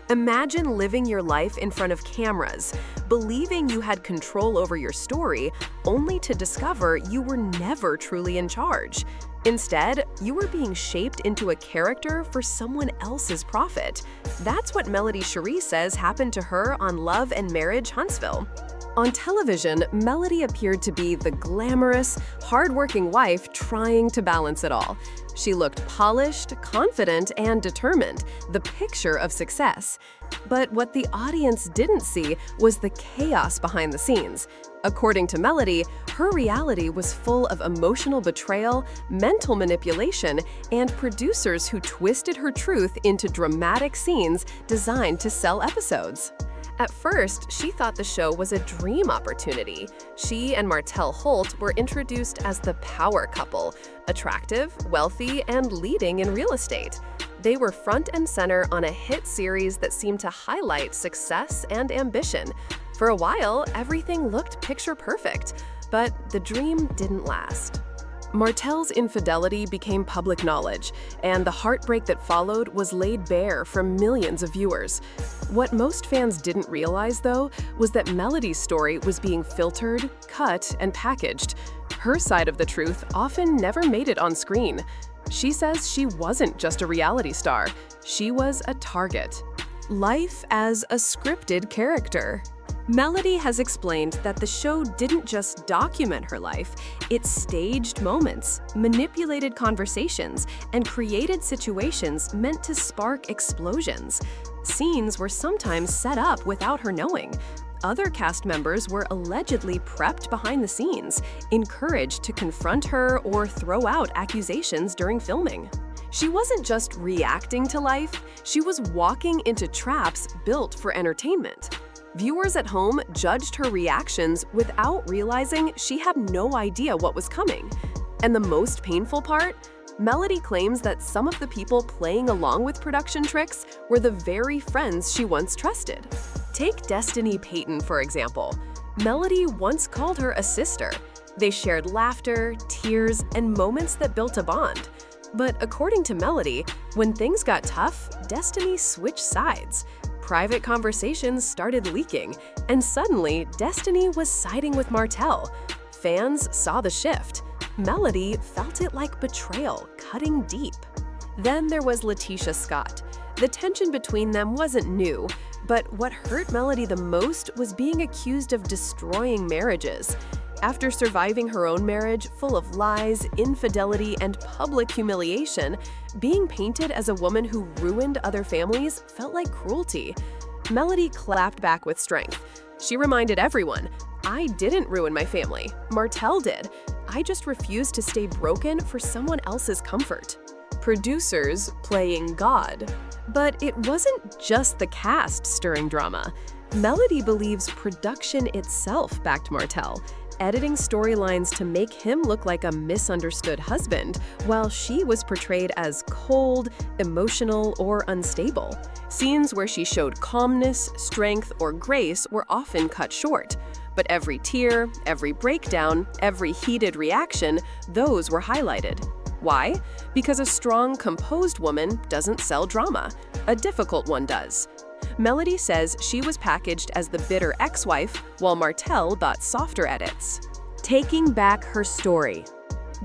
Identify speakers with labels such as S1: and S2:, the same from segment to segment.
S1: Imagine living your life in front of cameras, believing you had control over your story, only to discover you were never truly in charge. Instead, you were being shaped into a character for someone else's profit. That's what Melody Shari says happened to her on Love and Marriage Huntsville. On television, Melody appeared to be the glamorous, hardworking wife trying to balance it all. She looked polished, confident, and determined, the picture of success. But what the audience didn't see was the chaos behind the scenes. According to Melody, her reality was full of emotional betrayal, mental manipulation, and producers who twisted her truth into dramatic scenes designed to sell episodes. At first, she thought the show was a dream opportunity. She and Martell were introduced as the power couple, attractive, wealthy, and leading in real estate. They were front and center on a hit series that seemed to highlight success and ambition. For a while, everything looked picture perfect, but the dream didn't last. Martell's infidelity became public knowledge, and the heartbreak that followed was laid bare for millions of viewers. What most fans didn't realize, though, was that Melody's story was being filtered, cut, and packaged. Her side of the truth often never made it on screen. She says she wasn't just a reality star, she was a target. Life as a scripted character. Melody has explained that the show didn't just document her life, it staged moments, manipulated conversations, and created situations meant to spark explosions. Scenes were sometimes set up without her knowing. Other cast members were allegedly prepped behind the scenes, encouraged to confront her or throw out accusations during filming. She wasn't just reacting to life, she was walking into traps built for entertainment. Viewers at home judged her reactions without realizing she had no idea what was coming. And the most painful part? Melody claims that some of the people playing along with production tricks were the very friends she once trusted. Take Destiny Payton, for example. Melody once called her a sister. They shared laughter, tears, and moments that built a bond. But according to Melody, when things got tough, Destiny switched sides. Private conversations started leaking, and suddenly, Destiny was siding with Martell. Fans saw the shift. Melody felt it like betrayal, cutting deep. Then there was Letitia Scott. The tension between them wasn't new, but what hurt Melody the most was being accused of destroying marriages. After surviving her own marriage full of lies, infidelity, and public humiliation, being painted as a woman who ruined other families felt like cruelty. Melody clapped back with strength. She reminded everyone, "I didn't ruin my family. Martell did. I just refused to stay broken for someone else's comfort." Producers playing God. But it wasn't just the cast stirring drama. Melody believes production itself backed Martell, editing storylines to make him look like a misunderstood husband, while she was portrayed as cold, emotional, or unstable. Scenes where she showed calmness, strength, or grace were often cut short. But every tear, every breakdown, every heated reaction, those were highlighted. Why? Because a strong, composed woman doesn't sell drama. A difficult one does. Melody says she was packaged as the bitter ex-wife, while Martell got softer edits. Taking back her story.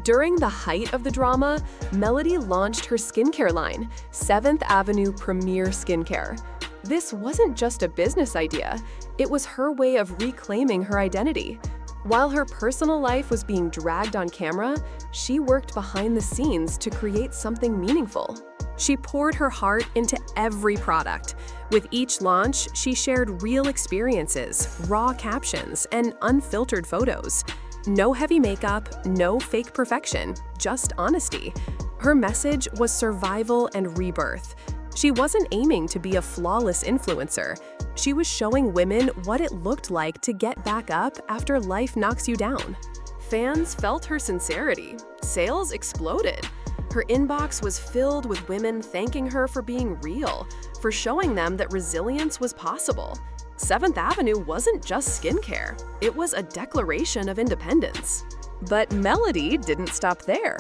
S1: During the height of the drama, Melody launched her skincare line, 7th Avenue Premier Skincare. This wasn't just a business idea, it was her way of reclaiming her identity. While her personal life was being dragged on camera, she worked behind the scenes to create something meaningful. She poured her heart into every product. With each launch, she shared real experiences, raw captions, and unfiltered photos. No heavy makeup, no fake perfection, just honesty. Her message was survival and rebirth. She wasn't aiming to be a flawless influencer. She was showing women what it looked like to get back up after life knocks you down. Fans felt her sincerity. Sales exploded. Her inbox was filled with women thanking her for being real, for showing them that resilience was possible. 7th Avenue wasn't just skincare, it was a declaration of independence. But Melody didn't stop there.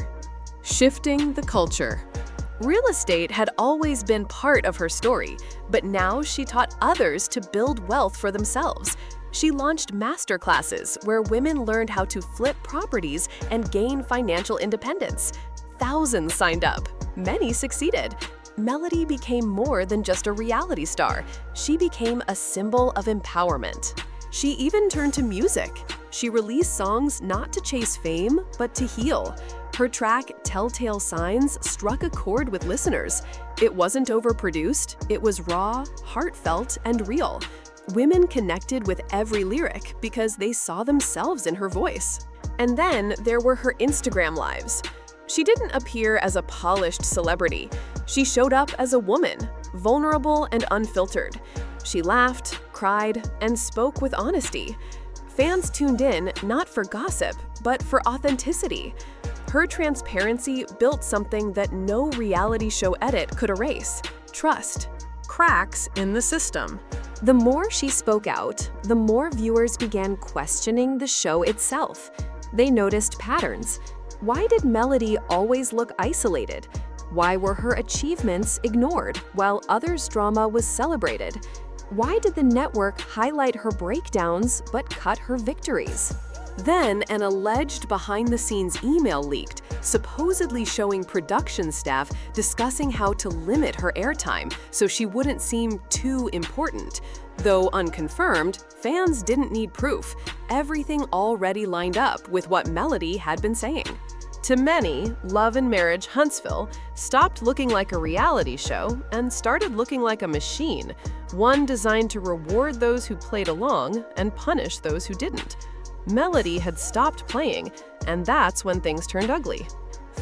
S1: Shifting the culture. Real estate had always been part of her story, but now she taught others to build wealth for themselves. She launched masterclasses where women learned how to flip properties and gain financial independence. Thousands signed up. Many succeeded. Melody became more than just a reality star. She became a symbol of empowerment. She even turned to music. She released songs not to chase fame, but to heal. Her track, Telltale Signs, struck a chord with listeners. It wasn't overproduced, it was raw, heartfelt, and real. Women connected with every lyric because they saw themselves in her voice. And then there were her Instagram lives. She didn't appear as a polished celebrity. She showed up as a woman, vulnerable and unfiltered. She laughed, cried, and spoke with honesty. Fans tuned in not for gossip, but for authenticity. Her transparency built something that no reality show edit could erase: trust. Cracks in the system. The more she spoke out, the more viewers began questioning the show itself. They noticed patterns. Why did Melody always look isolated? Why were her achievements ignored while others' drama was celebrated? Why did the network highlight her breakdowns but cut her victories? Then an alleged behind-the-scenes email leaked, supposedly showing production staff discussing how to limit her airtime so she wouldn't seem too important. Though unconfirmed, fans didn't need proof. Everything already lined up with what Melody had been saying. To many, Love and Marriage Huntsville stopped looking like a reality show and started looking like a machine, one designed to reward those who played along and punish those who didn't. Melody had stopped playing, and that's when things turned ugly.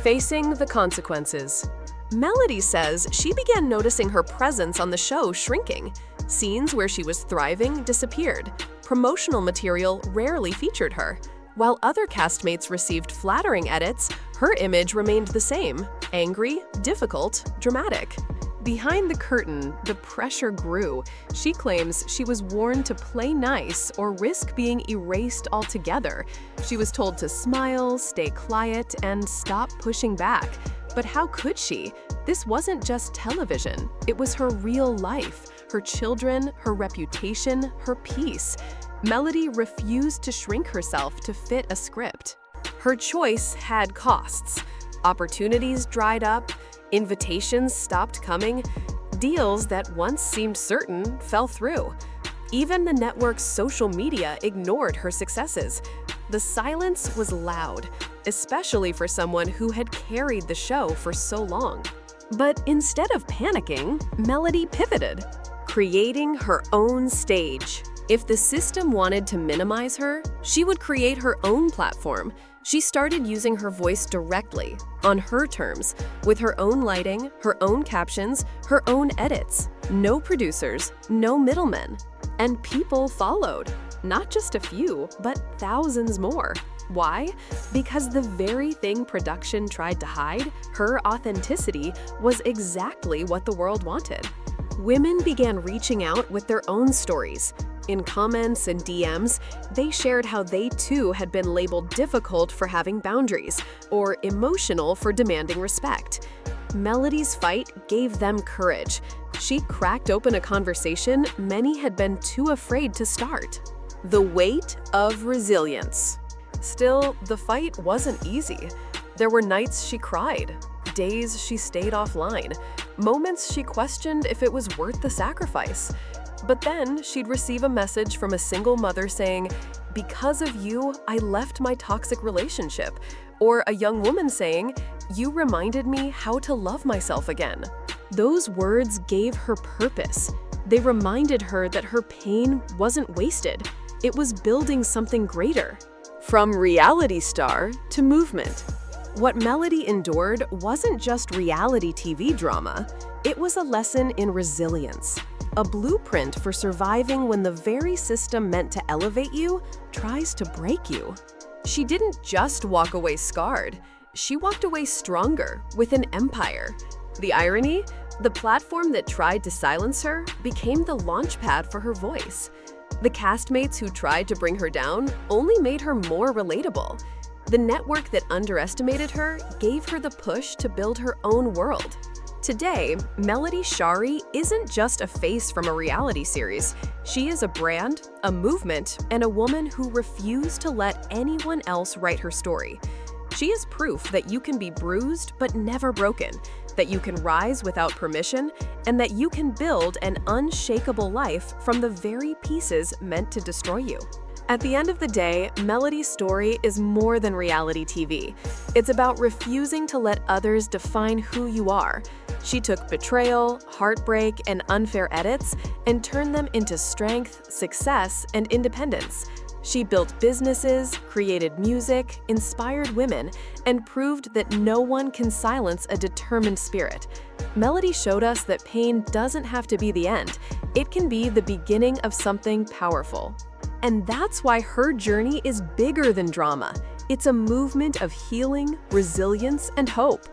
S1: Facing the consequences. Melody says she began noticing her presence on the show shrinking. Scenes where she was thriving disappeared. Promotional material rarely featured her. While other castmates received flattering edits, her image remained the same: angry, difficult, dramatic. Behind the curtain, the pressure grew. She claims she was warned to play nice or risk being erased altogether. She was told to smile, stay quiet, and stop pushing back. But how could she? This wasn't just television. It was her real life, her children, her reputation, her peace. Melody refused to shrink herself to fit a script. Her choice had costs. Opportunities dried up, invitations stopped coming, deals that once seemed certain fell through. Even the network's social media ignored her successes. The silence was loud, especially for someone who had carried the show for so long. But instead of panicking, Melody pivoted, creating her own stage. If the system wanted to minimize her, she would create her own platform. She started using her voice directly, on her terms, with her own lighting, her own captions, her own edits. No producers, no middlemen. And people followed. Not just a few, but thousands more. Why? Because the very thing production tried to hide, her authenticity, was exactly what the world wanted. Women began reaching out with their own stories. In comments and DMs, they shared how they too had been labeled difficult for having boundaries, or emotional for demanding respect. Melody's fight gave them courage. She cracked open a conversation many had been too afraid to start. The weight of resilience. Still, the fight wasn't easy. There were nights she cried, days she stayed offline, moments she questioned if it was worth the sacrifice. But then she'd receive a message from a single mother saying, "Because of you, I left my toxic relationship." Or a young woman saying, "You reminded me how to love myself again." Those words gave her purpose. They reminded her that her pain wasn't wasted. It was building something greater. From reality star to movement. What Melody endured wasn't just reality TV drama. It was a lesson in resilience. A blueprint for surviving when the very system meant to elevate you tries to break you. She didn't just walk away scarred. She walked away stronger, with an empire. The irony? The platform that tried to silence her became the launchpad for her voice. The castmates who tried to bring her down only made her more relatable. The network that underestimated her gave her the push to build her own world. Today, Melody Shari isn't just a face from a reality series. She is a brand, a movement, and a woman who refused to let anyone else write her story. She is proof that you can be bruised but never broken, that you can rise without permission, and that you can build an unshakable life from the very pieces meant to destroy you. At the end of the day, Melody's story is more than reality TV. It's about refusing to let others define who you are. She took betrayal, heartbreak, and unfair edits and turned them into strength, success, and independence. She built businesses, created music, inspired women, and proved that no one can silence a determined spirit. Melody showed us that pain doesn't have to be the end. It can be the beginning of something powerful. And that's why her journey is bigger than drama. It's a movement of healing, resilience, and hope.